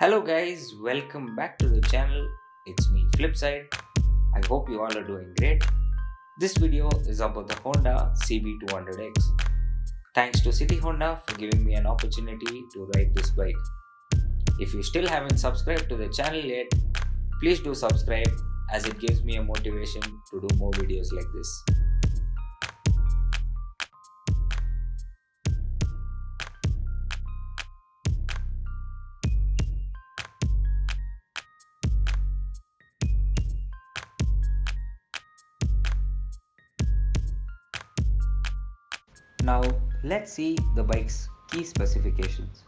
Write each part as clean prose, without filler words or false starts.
Hello guys, welcome back to the channel. It's me Flipside. I hope you all are doing great. This video is about the Honda CB200X. Thanks to City Honda for giving me an opportunity to ride this bike. If you still haven't subscribed to the channel yet, please do subscribe as it gives me a motivation to do more videos like this. Now let's see the bike's key specifications.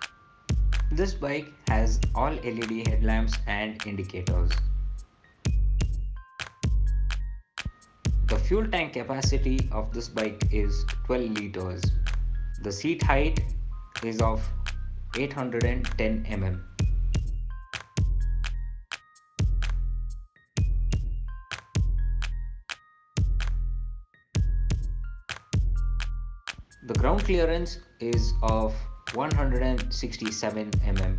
This bike has all LED headlamps and indicators. The fuel tank capacity of this bike is 12 liters. The seat height is of 810 mm. The ground clearance is of 167 mm.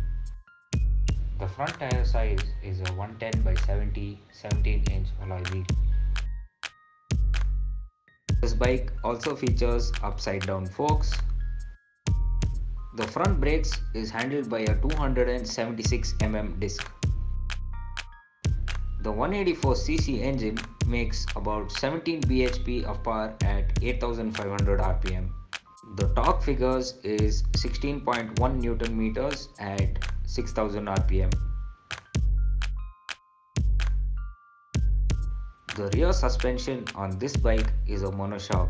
The front tire size is a 110 by 70 17-inch alloy wheel. This bike also features upside down forks. The front brakes is handled by a 276 mm disc. The 184cc engine makes about 17 bhp of power at 8500 rpm. The torque figures is 16.1 Newton meters at 6000 rpm. The rear suspension on this bike is a monoshock.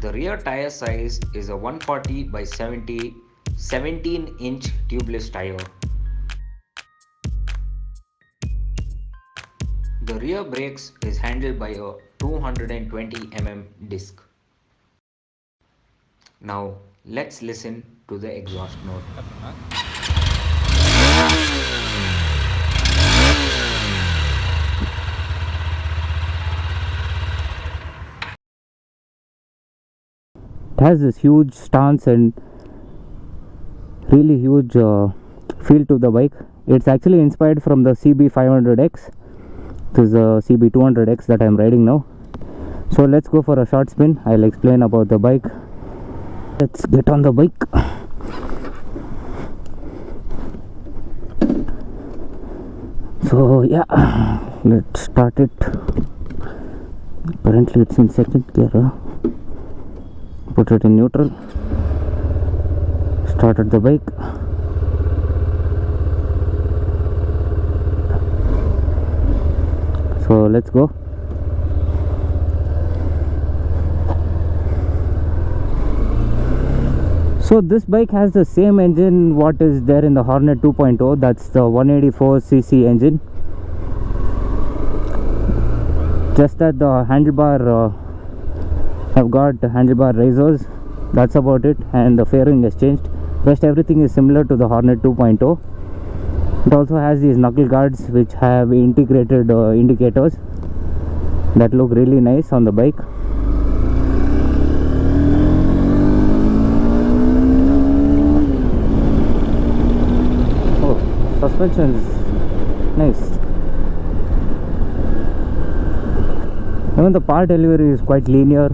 The rear tire size is a 140 by 70 17-inch tubeless tire. The rear brakes is handled by a 220 mm disc. Now let's listen to the exhaust note. It has this huge stance and really huge feel to the bike. It's actually inspired from the CB500X. This is a CB200X that I'm riding now. So let's go for a short spin. I'll explain about the bike. Let's get on the bike. So yeah, let's start it. Currently it's in second gear. Put it in neutral. Started the bike. So let's go. So this bike has the same engine what is there in the Hornet 2.0. That's the 184cc engine. Just that the handlebar have got handlebar razors. That's about it, and the fairing has changed. Rest everything is similar to the Hornet 2.0. It also has these knuckle guards which have integrated indicators that look really nice on the bike. Oh, suspension is nice. Even the part delivery is quite linear.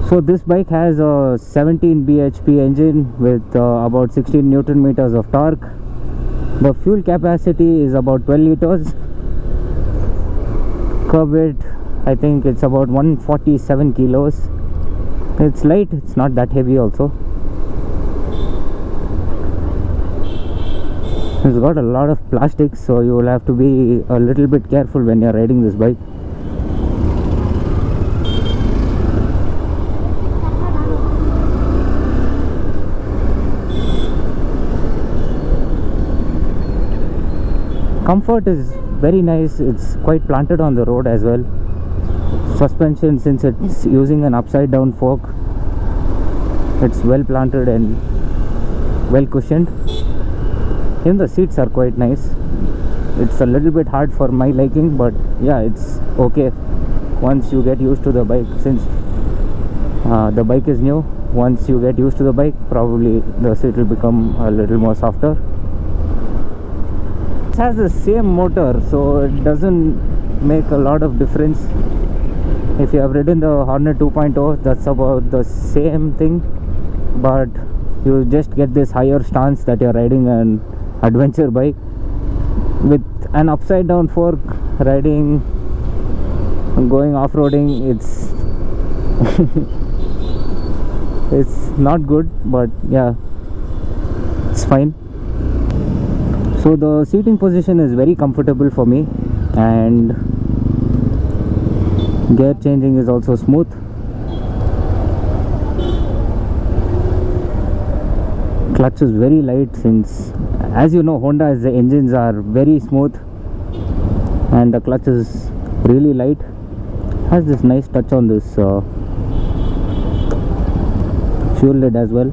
So this bike has a 17 bhp engine with about 16 Newton meters of torque. The fuel capacity is about 12 liters. Curb weight, I think it's about 147 kilos. It's light, it's not that heavy also. It's got a lot of plastic, so you will have to be a little bit careful when you're riding this bike. Comfort is very nice. It's quite planted on the road as well. Suspension, since it's using an upside down fork, it's well planted and well cushioned. Even the seats are quite nice. It's a little bit hard for my liking, but yeah, it's okay once you get used to the bike. Since the bike is new, once you get used to the bike, probably the seat will become a little more softer. It has the same motor, so it doesn't make a lot of difference. If you have ridden the Hornet 2.0, that's about the same thing, but you just get this higher stance that you're riding an adventure bike. With an upside down fork, riding and going off-roading, it's not good, but yeah, it's fine. So the seating position is very comfortable for me, and gear changing is also smooth. Clutch is very light, since, as you know, Honda's the engines are very smooth and the clutch is really light. Has this nice touch on this fuel lid as well.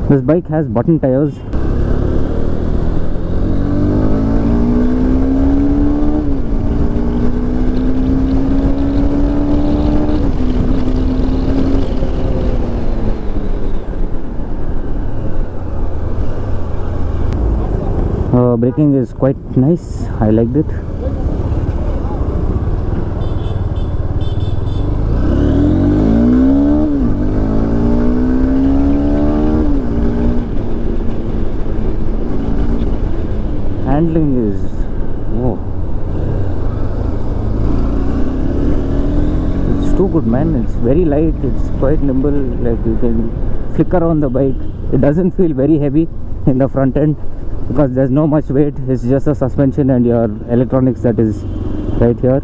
This bike has button tires. Braking is quite nice. I liked it. Handling is, whoa, it's too good, man. It's very light, it's quite nimble, like you can flick around the bike. It doesn't feel very heavy in the front end because there's no much weight. It's just a suspension and your electronics that is right here.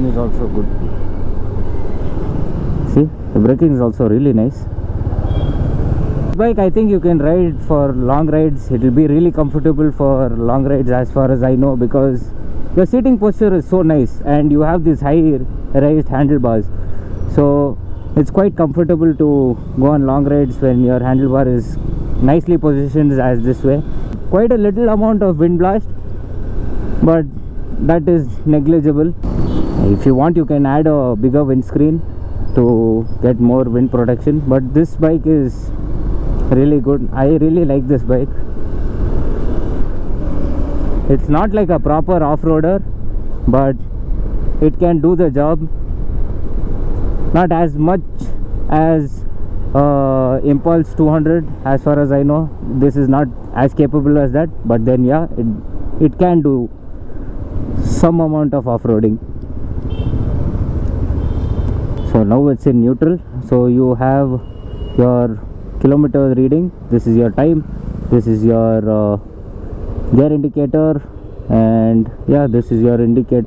Is also good. See, the braking is also really nice. This bike, I think you can ride for long rides. It will be really comfortable for long rides, as far as I know, because the seating posture is so nice and you have these high raised handlebars, so it's quite comfortable to go on long rides when your handlebar is nicely positioned as this way. Quite a little amount of wind blast, but that is negligible. If you want, you can add a bigger windscreen to get more wind protection, but this bike is really good. I really like this bike. It's not like a proper off-roader, but it can do the job. Not as much as Impulse 200, as far as I know. This is not as capable as that, but then yeah, it can do some amount of off-roading. So now it's in neutral, so you have your kilometer reading, this is your time, this is your gear indicator, and yeah, this is your indicators.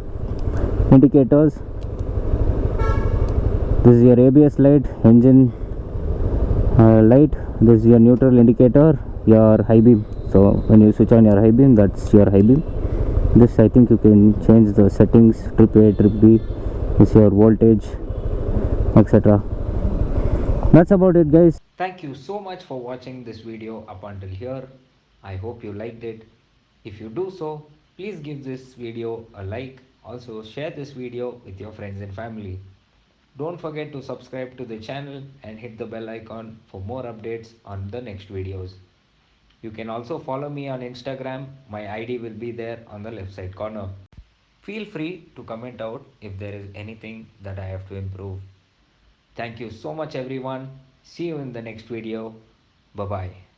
This is your ABS light, engine light. This is your neutral indicator, your high beam. So when you switch on your high beam, that's your high beam. This, I think you can change the settings, trip A, trip B. This is your voltage, etc. That's about it, guys. Thank you so much for watching this video up until here. I hope you liked it. If you do so, please give this video a like. Also share this video with your friends and family. Don't forget to subscribe to the channel and hit the bell icon for more updates on the next videos. You can also follow me on Instagram. My ID will be there on the left side corner. Feel free to comment out if there is anything that I have to improve. Thank you so much everyone. See you in the next video. Bye bye.